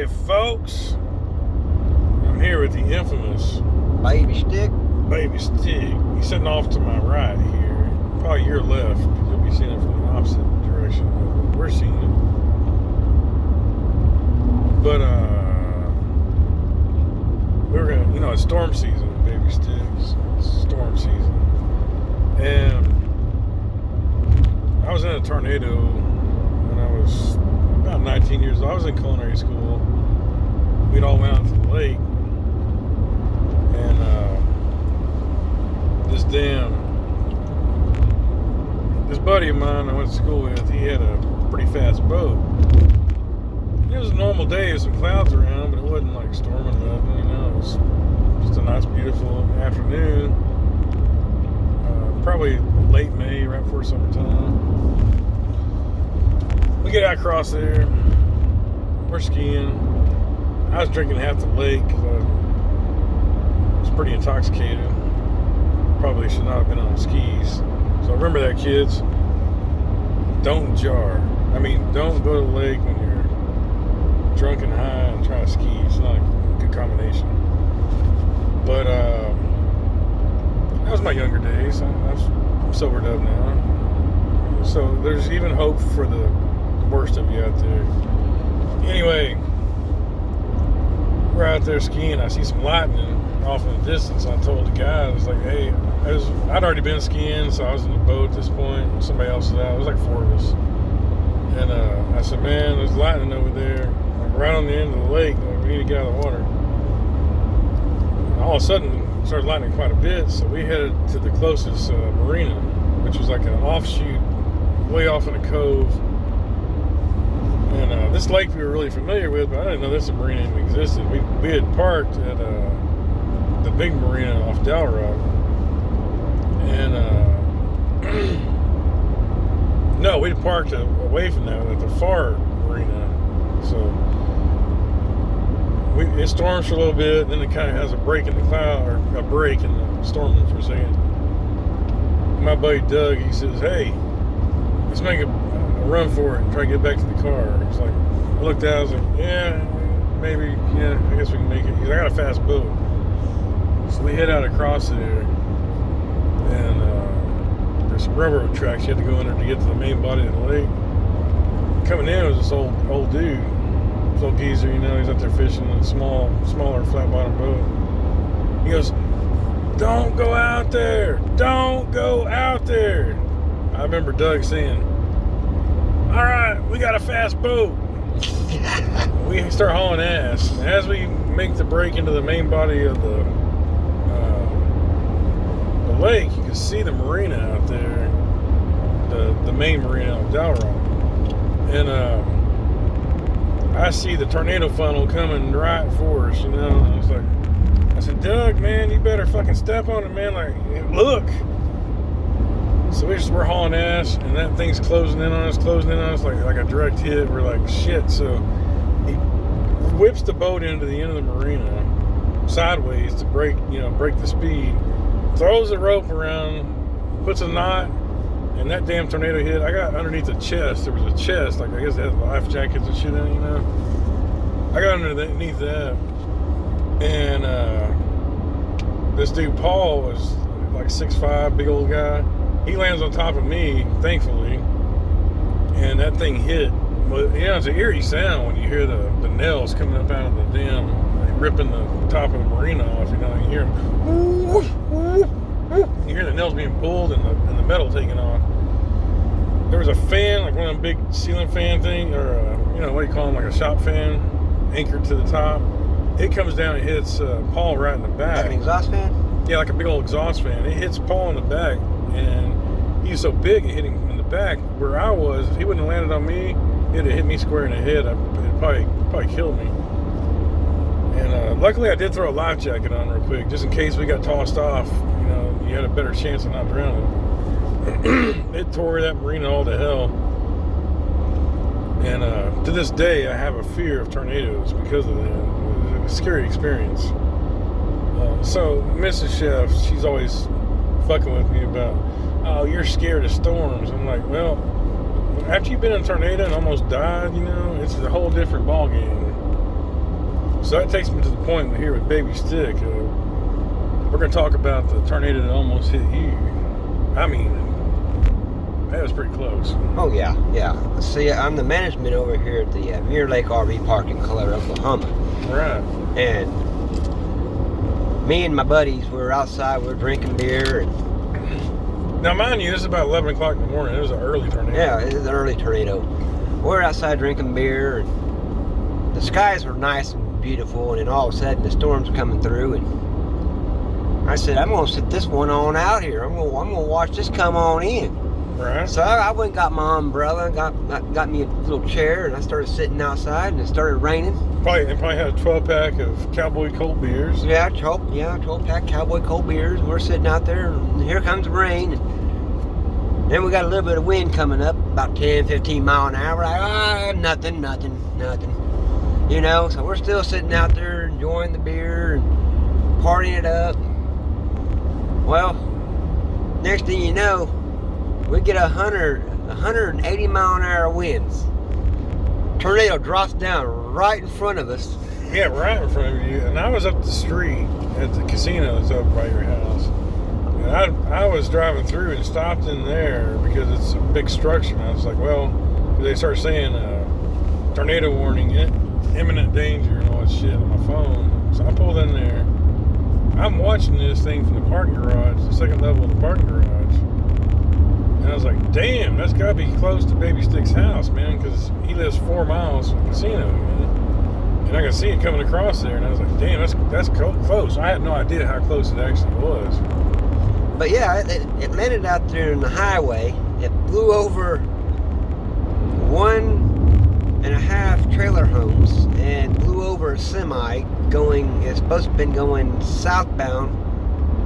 Howdy, folks. I'm here with the infamous Baby Stick. Baby Stick. He's sitting off to my right here. Probably your left, because you'll be seeing it from the opposite direction of what we're seeing it. But, we're gonna, it's storm season with Baby Sticks. It's storm season. And I was in a tornado when I was about 19 years old. I was in culinary school. We'd all went out to the lake, and this buddy of mine I went to school with, he had a pretty fast boat. It was a normal day with some clouds around, but it wasn't like storming or nothing, It was just a nice, beautiful afternoon. Probably late May, right before summertime. We get out across there. We're skiing. I was drinking half the lake because I was pretty intoxicated. Probably should not have been on skis. So remember that, kids. Don't jar. Don't go to the lake when you're drunk and high and trying to ski. It's not a good combination. But that was my younger days. I'm sobered up now. So there's even hope for the worst of you out there. Anyway, we're out there skiing. I see some lightning off in the distance. I told the guy, I was like, hey, I'd already been skiing, so I was in the boat at this point. And somebody else was out. It was like four of us. And I said, man, there's lightning over there, like right on the end of the lake. We need to get out of the water. And all of a sudden, it started lightning quite a bit, so we headed to the closest marina, which was like an offshoot way off in a cove. And this lake we were really familiar with, but I didn't know this marina even existed. We had parked at the big marina off Dowell Rock. And no, we parked away from that at the far marina. So it storms for a little bit, then it kind of has a break in the cloud, or a break in the storm for a second. My buddy Doug, he says, hey, let's make a run for it and try to get back to the car. It's like, I looked out, I was like, yeah, maybe, I guess we can make it. He's like, I got a fast boat. So we head out across there, and there's some railroad tracks you had to go under to get to the main body of the lake. Coming in was this old dude, this old geezer, he's out there fishing in a smaller flat bottom boat. He goes, don't go out there, don't go out there. I remember Doug saying, all right, we got a fast boat. We start hauling ass. And as we make the break into the main body of the lake, you can see the marina out there, the main marina of Dowell Rock. And I see the tornado funnel coming right for us, And it's like, I said, Doug, man, you better fucking step on it, man. Like, look. So we're hauling ass, and that thing's closing in on us like a direct hit. We're like, shit. So he whips the boat into the end of the marina sideways to break the speed, throws the rope around, puts a knot, and that damn tornado hit. I got underneath the chest. There was a chest, like I guess they had life jackets and shit in it, I got underneath that, and this dude Paul was like 6'5", big old guy. He lands on top of me, thankfully, and that thing hit. But it's an eerie sound when you hear the nails coming up out of the dam, ripping the top of the marina off. You hear them. You hear the nails being pulled and the metal taking off. There was a fan, like one of them big ceiling fan thing, or what do you call them, like a shop fan, anchored to the top. It comes down and hits Paul right in the back. Like an exhaust fan? Yeah, like a big old exhaust fan. It hits Paul in the back, and he's so big, it hit him in the back. Where I was, if he wouldn't have landed on me, it'd have hit me square in the head. It probably killed me. And luckily, I did throw a life jacket on real quick, just in case we got tossed off. You had a better chance of not drowning. It tore that marina all to hell. And to this day, I have a fear of tornadoes because of that. It was a scary experience. So Mrs. Chef, she's always fucking with me about, oh, you're scared of storms. I'm like, well, after you've been in a tornado and almost died, it's a whole different ball game. So that takes me to the point here with Baby Stick. We're going to talk about the tornado that almost hit you. I mean, that was pretty close. Oh, yeah. See, I'm the management over here at the Mirror Lake RV Park in Coletta, Oklahoma. Right. And me and my buddies, we were outside, we were drinking beer. And now, mind you, this is about 11 o'clock in the morning. It was an early tornado. Yeah, it was an early tornado. We were outside drinking beer, and the skies were nice and beautiful, and then all of a sudden the storm's coming through, and I said, I'm gonna sit this one on out here. I'm gonna watch this come on in. Right. So I went and got my umbrella, got me a little chair, and I started sitting outside, and it started raining. They probably had a 12-pack of Cowboy cold beers. Yeah, 12-pack Cowboy cold beers. We're sitting out there, and here comes the rain. And then we got a little bit of wind coming up, about 10, 15 mile an hour. Like, nothing. You know, so we're still sitting out there enjoying the beer and partying it up. Well, next thing you know, we get 180 mile an hour winds. Tornado drops down right in front of us. Yeah, right in front of you. And I was up the street at the casino that's over by your house. And I was driving through and stopped in there because it's a big structure. And I was like, well, they start saying tornado warning, imminent danger and all that shit on my phone. So I pulled in there. I'm watching this thing from the parking garage, the second level of the parking garage. And I was like, damn, that's got to be close to Baby Stick's house, man, because he lives 4 miles from the casino, man. And I could see it coming across there, and I was like, damn, that's close. I had no idea how close it actually was. But yeah, it landed out there in the highway. It blew over 1.5 trailer homes and blew over a semi it's supposed to have been going southbound,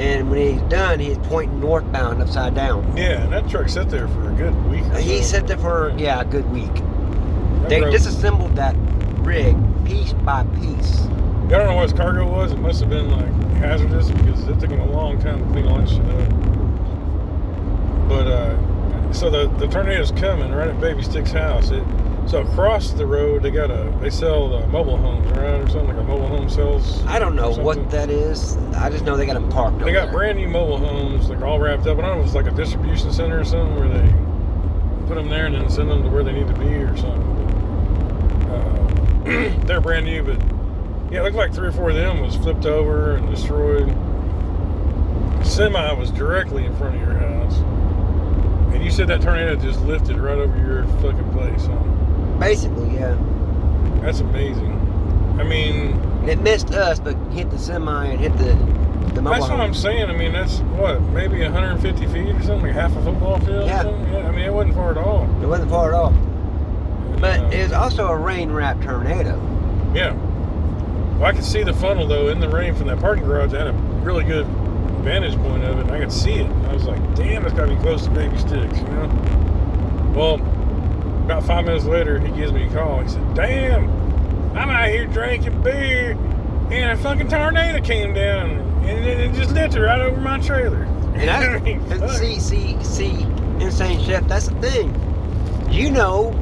and when he's done, he's pointing northbound upside down. Yeah, and that truck sat there for a good week. He sat there for, a good week. They disassembled that rig piece by piece. I don't know what his cargo was. It must have been like hazardous because it took him a long time to clean all that shit up. But so the tornado's coming right at Baby Stick's house. So across the road they sell mobile homes, right, or something, like a mobile home sells. I don't know what that is. I just know they got them parked. They got brand new mobile homes, like all wrapped up. I don't know if it's like a distribution center or something where they put them there and then send them to where they need to be or something. They're brand new, but yeah, it looked like 3 or 4 of them was flipped over and destroyed. The semi was directly in front of your house, and you said that tornado just lifted right over your fucking place, huh? Basically, yeah. That's amazing. I mean, it missed us, but hit the semi and hit the mobile. That's what I'm saying. I mean, that's what, maybe 150 feet or something, like half a football field. Yeah. Or something? Yeah. I mean, it wasn't far at all. It wasn't far at all. But it was also a rain-wrapped tornado. Yeah. Well, I could see the funnel though in the rain from that parking garage. I had a really good vantage point of it, and I could see it. I was like, damn, it's got to be close to Baby Sticks, you know? Well, about 5 minutes later, he gives me a call. He said, damn, I'm out here drinking beer, and a fucking tornado came down, and it just lifted right over my trailer. And I mean, see, Insane Chef, that's the thing. You know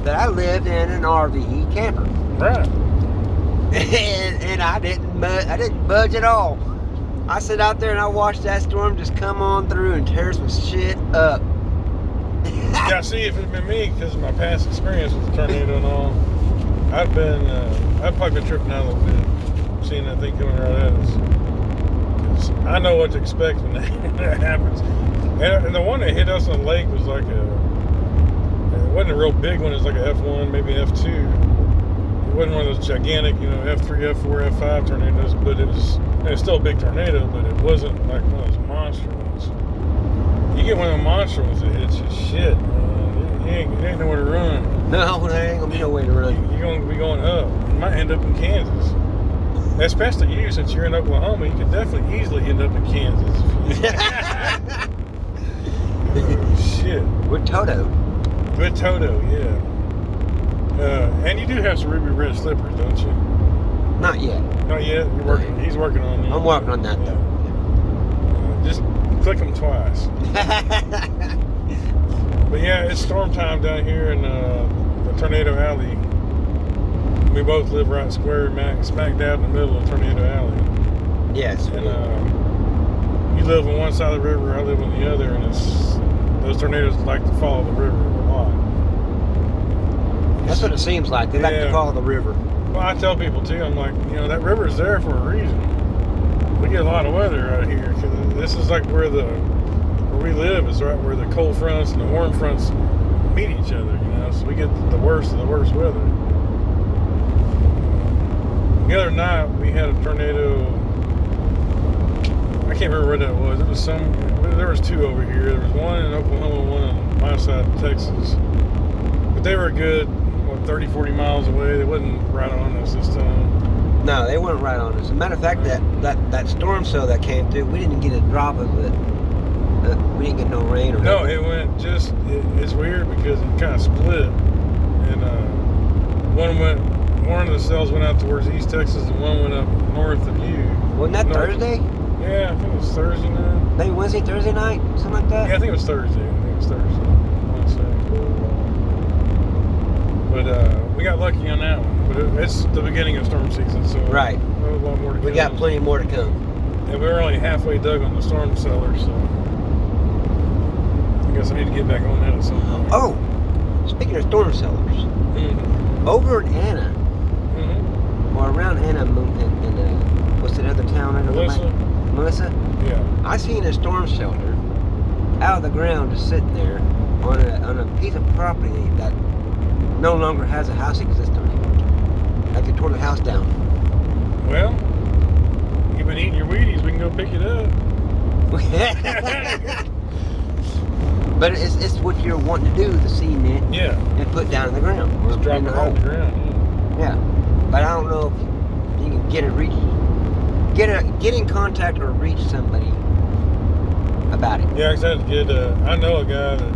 that I lived in an RV camper. Right. And I didn't budge at all. I sit out there and I watched that storm just come on through and tear some shit up. Yeah, see, if it had been me, because of my past experience with the tornado and all, I'd probably been tripping out a little bit, seeing that thing coming right at us. Because I know what to expect when that happens. And the one that hit us on the lake was like it wasn't a real big one. It was like a F1, maybe an F2. It wasn't one of those gigantic, F3, F4, F5 tornadoes, but it was still a big tornado, but it wasn't like one of those monster ones. You get one of the monster ones that hits you, shit, man. You ain't nowhere to run. No, there ain't gonna be no way to run. You're gonna be going up. You might end up in Kansas. Especially you, since you're in Oklahoma, you could definitely easily end up in Kansas. Oh, shit. With Toto. With Toto, yeah. And you do have some ruby red slippers, don't you? Not yet. Not yet? You're working. He's working on you. I'm working on that, though. Just click them twice. But yeah, it's storm time down here in the Tornado Alley We both live right smack dab in the middle of Tornado Alley. Yes. And you live on one side of the river, I live on the other, and those tornadoes like to follow the river a lot. That's what it seems like. They like to follow the river. Well, I tell people too, I'm like, that river's there for a reason. We get a lot of weather out here, because this is like where we live is right where the cold fronts and the warm fronts meet each other, so we get the worst of the worst weather. The other night we had a tornado. I can't remember where that was. There was two over here. There was one in Oklahoma, one on my side of Texas. But they were good, 30, 40 miles away. They wasn't right on us this time. No, they weren't right on us. As a matter of fact, that storm cell that came through, we didn't get a drop of it. We didn't get no rain or no, nothing. it went it's weird because it kind of split. And one of the cells went out towards East Texas and one went up north of you. Wasn't that Thursday? Yeah, I think it was Thursday night. Maybe Wednesday, Thursday night? Something like that? Yeah, I think it was Thursday. I want to say. But we got lucky on that one. But it's the beginning of storm season, so right. There's a lot more to come. We got plenty more to come. And we were only halfway dug on the storm cellar, so I guess I need to get back on that at some point. Oh, speaking of storm cellars, over in Anna, or around Anna, what's that other town? Melissa? Yeah. I seen a storm shelter out of the ground just sitting there on a piece of property that no longer has a house existence anymore. Like they tore the house down. Well, you've been eating your Wheaties, we can go pick it up. But it's what you're wanting to do, the cement, and put down in the ground. Just drop it on the ground. Yeah. But I don't know if you can get in contact or reach somebody about it. Yeah, exactly. I know a guy that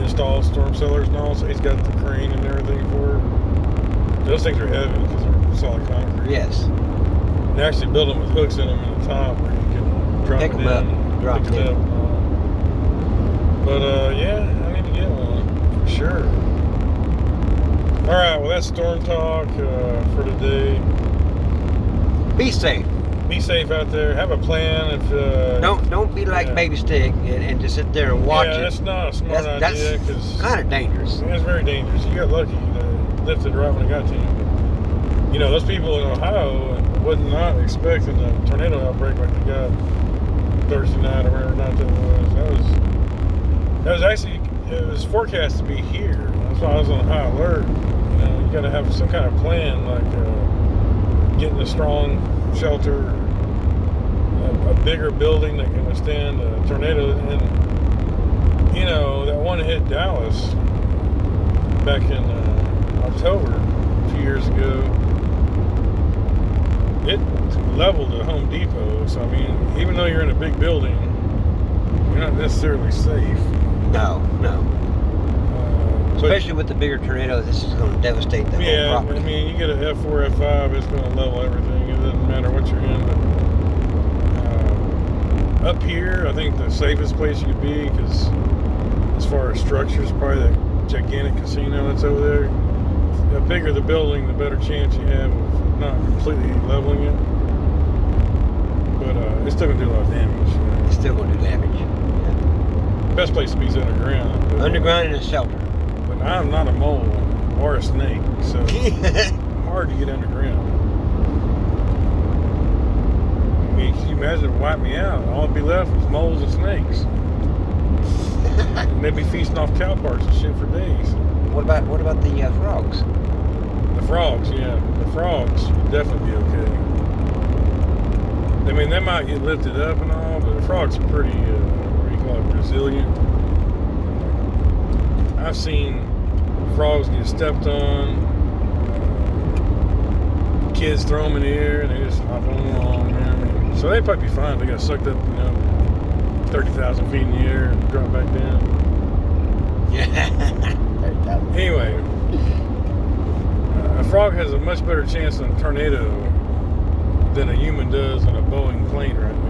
installs storm cellars and all, so he's got the crane and everything for it. Those things are heavy because they're solid concrete. Yes. They actually build them with hooks in them in the top where you can drop Pick it them down, up, drop pick it up. But yeah, I need to get one for sure. All right, well that's storm talk for today. Be safe. Be safe out there. Have a plan. If don't be like Baby Stick and just sit there and watch it. Yeah, that's not a smart idea because kind of dangerous. Yeah, it's very dangerous. You got lucky that it lifted right when it got to you. Those people in Ohio was not expecting a tornado outbreak like they got Thursday night or whatever night that was. That was actually, it was forecast to be here. That's why I was on high alert. You got to have some kind of plan, like getting a strong shelter, a bigger building that can withstand a tornado. And that one hit Dallas back in October a few years ago. It leveled a Home Depot. So I mean, even though you're in a big building, you're not necessarily safe. No. Especially with the bigger tornadoes, this is going to devastate the whole property. I mean, you get an F4, F5, it's going to level everything. It doesn't matter what you're in. But up here, I think the safest place you could be, because as far as structures, probably that gigantic casino that's over there. The bigger the building, the better chance you have of not completely leveling it. But it's still going to do a lot of damage. It's still going to do damage. The best place to be is underground. Underground in a shelter. But I'm not a mole or a snake, so it's hard to get underground. I mean, can you imagine it would wipe me out? All that'd be left was moles and snakes. And they'd be feasting off cow parts and shit for days. What about the frogs? The frogs, yeah. The frogs would definitely be okay. I mean, they might get lifted up and all, but the frogs are pretty, resilient. I've seen frogs get stepped on, kids throw them in the air, and they just hop on along. So they'd probably be fine. They got sucked up, 30,000 feet in the air and drop back down. Yeah. Anyway, a frog has a much better chance on a tornado than a human does on a Boeing plane right now.